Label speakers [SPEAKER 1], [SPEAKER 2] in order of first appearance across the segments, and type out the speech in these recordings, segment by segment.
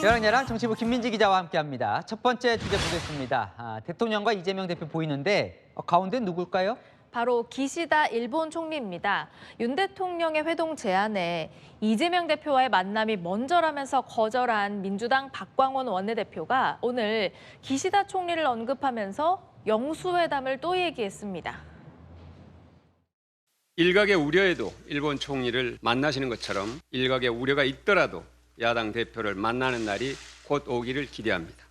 [SPEAKER 1] 여랑야랑 정치부 김민지 기자와 함께합니다. 첫 번째 주제 보겠습니다. 대통령과 이재명 대표 보이는데 가운데 누굴까요?
[SPEAKER 2] 바로 기시다 일본 총리입니다. 윤 대통령의 회동 제안에 이재명 대표와의 만남이 먼저라면서 거절한 민주당 박광원 원내대표가 오늘 기시다 총리를 언급하면서 영수회담을 또 얘기했습니다.
[SPEAKER 3] 일각의 우려에도 일본 총리를 만나시는 것처럼 일각의 우려가 있더라도 야당 대표를 만나는 날이 곧 오기를 기대합니다.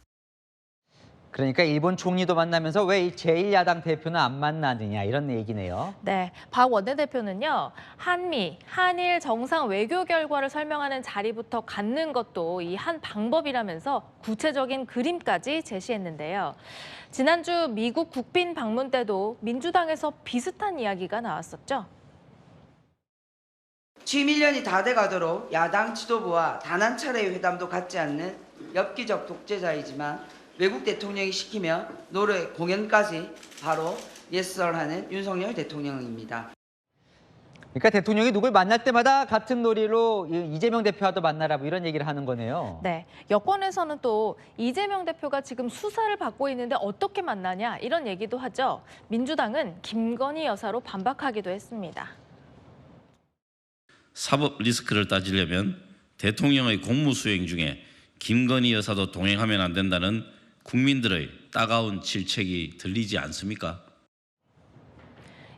[SPEAKER 1] 그러니까 일본 총리도 만나면서 왜 제1야당 대표는 안 만나느냐 이런 얘기네요.
[SPEAKER 2] 네, 박 원내대표는요. 한일 정상 외교 결과를 설명하는 자리부터 갖는 것도 이 한 방법이라면서 구체적인 그림까지 제시했는데요. 지난주 미국 국빈 방문 때도 민주당에서 비슷한 이야기가 나왔었죠.
[SPEAKER 4] 취임 1년이 다 돼가도록 야당 지도부와 단 한 차례의 회담도 갖지 않는 엽기적 독재자이지만 외국 대통령이 시키면 노래 공연까지 바로 예설하는 윤석열 대통령입니다.
[SPEAKER 1] 그러니까 대통령이 누굴 만날 때마다 같은 논리로 이재명 대표와도 만나라 뭐 이런 얘기를 하는 거네요.
[SPEAKER 2] 네, 여권에서는 또 이재명 대표가 지금 수사를 받고 있는데 어떻게 만나냐 이런 얘기도 하죠. 민주당은 김건희 여사로 반박하기도 했습니다.
[SPEAKER 5] 사법 리스크를 따지려면 대통령의 공무 수행 중에 김건희 여사도 동행하면 안 된다는 국민들의 따가운 질책이 들리지 않습니까?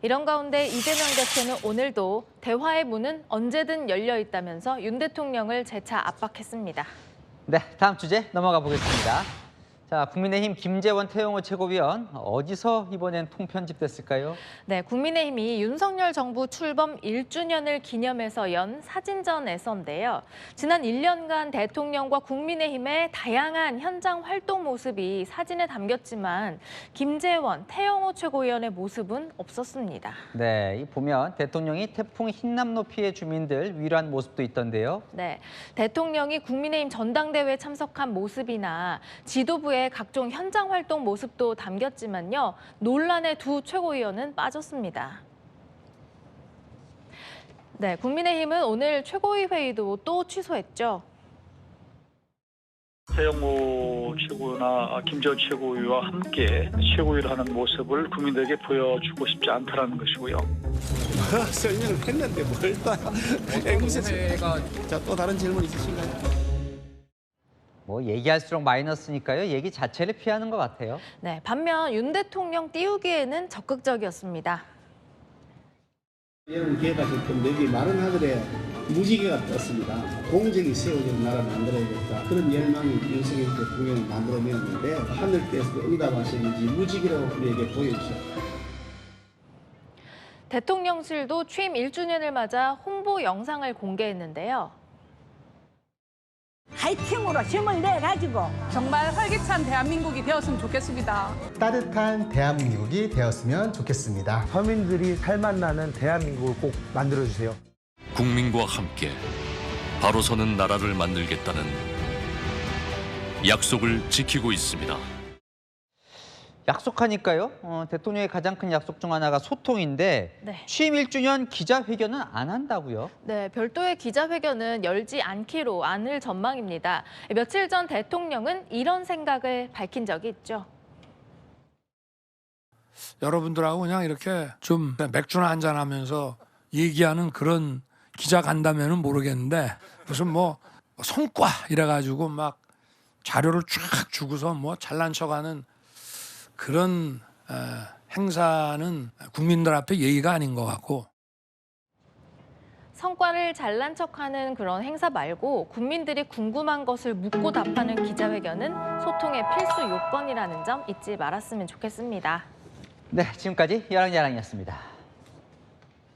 [SPEAKER 2] 이런 가운데 이재명 대표는 오늘도 대화의 문은 언제든 열려 있다면서 윤 대통령을 재차 압박했습니다.
[SPEAKER 1] 네, 다음 주제 넘어가 보겠습니다. 자, 국민의힘 김재원 태영호 최고위원 어디서 이번엔 통편집됐을까요?
[SPEAKER 2] 네, 국민의힘이 윤석열 정부 출범 1주년을 기념해서 연 사진전에서인데요. 지난 1년간 대통령과 국민의힘의 다양한 현장 활동 모습이 사진에 담겼지만 김재원, 태영호 최고위원의 모습은 없었습니다.
[SPEAKER 1] 네, 이 보면 대통령이 태풍 흰남노 피해 주민들 위로한 모습도 있던데요.
[SPEAKER 2] 네, 대통령이 국민의힘 전당대회에 참석한 모습이나 지도부의 각종 현장 활동 모습도 담겼지만요. 논란의 두 최고위원은 빠졌습니다. 네, 국민의힘은 오늘 최고위 회의도 또 취소했죠.
[SPEAKER 6] 태영호 최고나 김재원 최고위와 함께 최고위를 하는 모습을 국민들에게 보여주고 싶지 않다는 것이고요.
[SPEAKER 7] 설명을 했는데 뭘 또 앵무새가. 자, 또 다른 질문 있으신가요?
[SPEAKER 1] 뭐 얘기할수록 마이너스니까요. 얘기 자체를 피하는 것 같아요.
[SPEAKER 2] 네, 반면 윤 대통령 띄우기에는 적극적이었습니다.
[SPEAKER 7] 여러분 기획하실 텐데 여기 마른 하늘에 무지개가 떴습니다. 공정이 세워진 나라를 만들어야겠다. 그런 열망이 윤석열 대통령이 만들어내었는데 하늘께서 응답하시는지 무지개로 우리에게 보여주셨다.
[SPEAKER 2] 대통령실도 취임 1주년을 맞아 홍보 영상을 공개했는데요.
[SPEAKER 8] 파이팅으로 힘을 내가지고
[SPEAKER 9] 정말 활기찬 대한민국이 되었으면 좋겠습니다.
[SPEAKER 10] 따뜻한 대한민국이 되었으면 좋겠습니다.
[SPEAKER 11] 서민들이 살맛나는 대한민국을 꼭 만들어주세요.
[SPEAKER 12] 국민과 함께 바로 서는 나라를 만들겠다는 약속을 지키고 있습니다.
[SPEAKER 1] 약속하니까요. 대통령의 가장 큰 약속 중 하나가 소통인데
[SPEAKER 2] 네.
[SPEAKER 1] 취임 1주년 기자회견은 안 한다고요?
[SPEAKER 2] 네, 별도의 기자회견은 열지 않을 전망입니다. 며칠 전 대통령은 이런 생각을 밝힌 적이 있죠.
[SPEAKER 13] 여러분들하고 그냥 이렇게 좀 맥주나 한잔하면서 얘기하는 그런 기자 간다면은 모르겠는데 무슨 뭐 성과 이래가지고 막 자료를 쫙 주고서 뭐 잘난 척하는 그런 행사는 국민들 앞에 예의가 아닌 것 같고.
[SPEAKER 2] 성과를 잘난 척하는 그런 행사 말고 국민들이 궁금한 것을 묻고 답하는 기자회견은 소통의 필수 요건이라는 점 잊지 말았으면 좋겠습니다.
[SPEAKER 1] 네, 지금까지 여랑야랑이었습니다.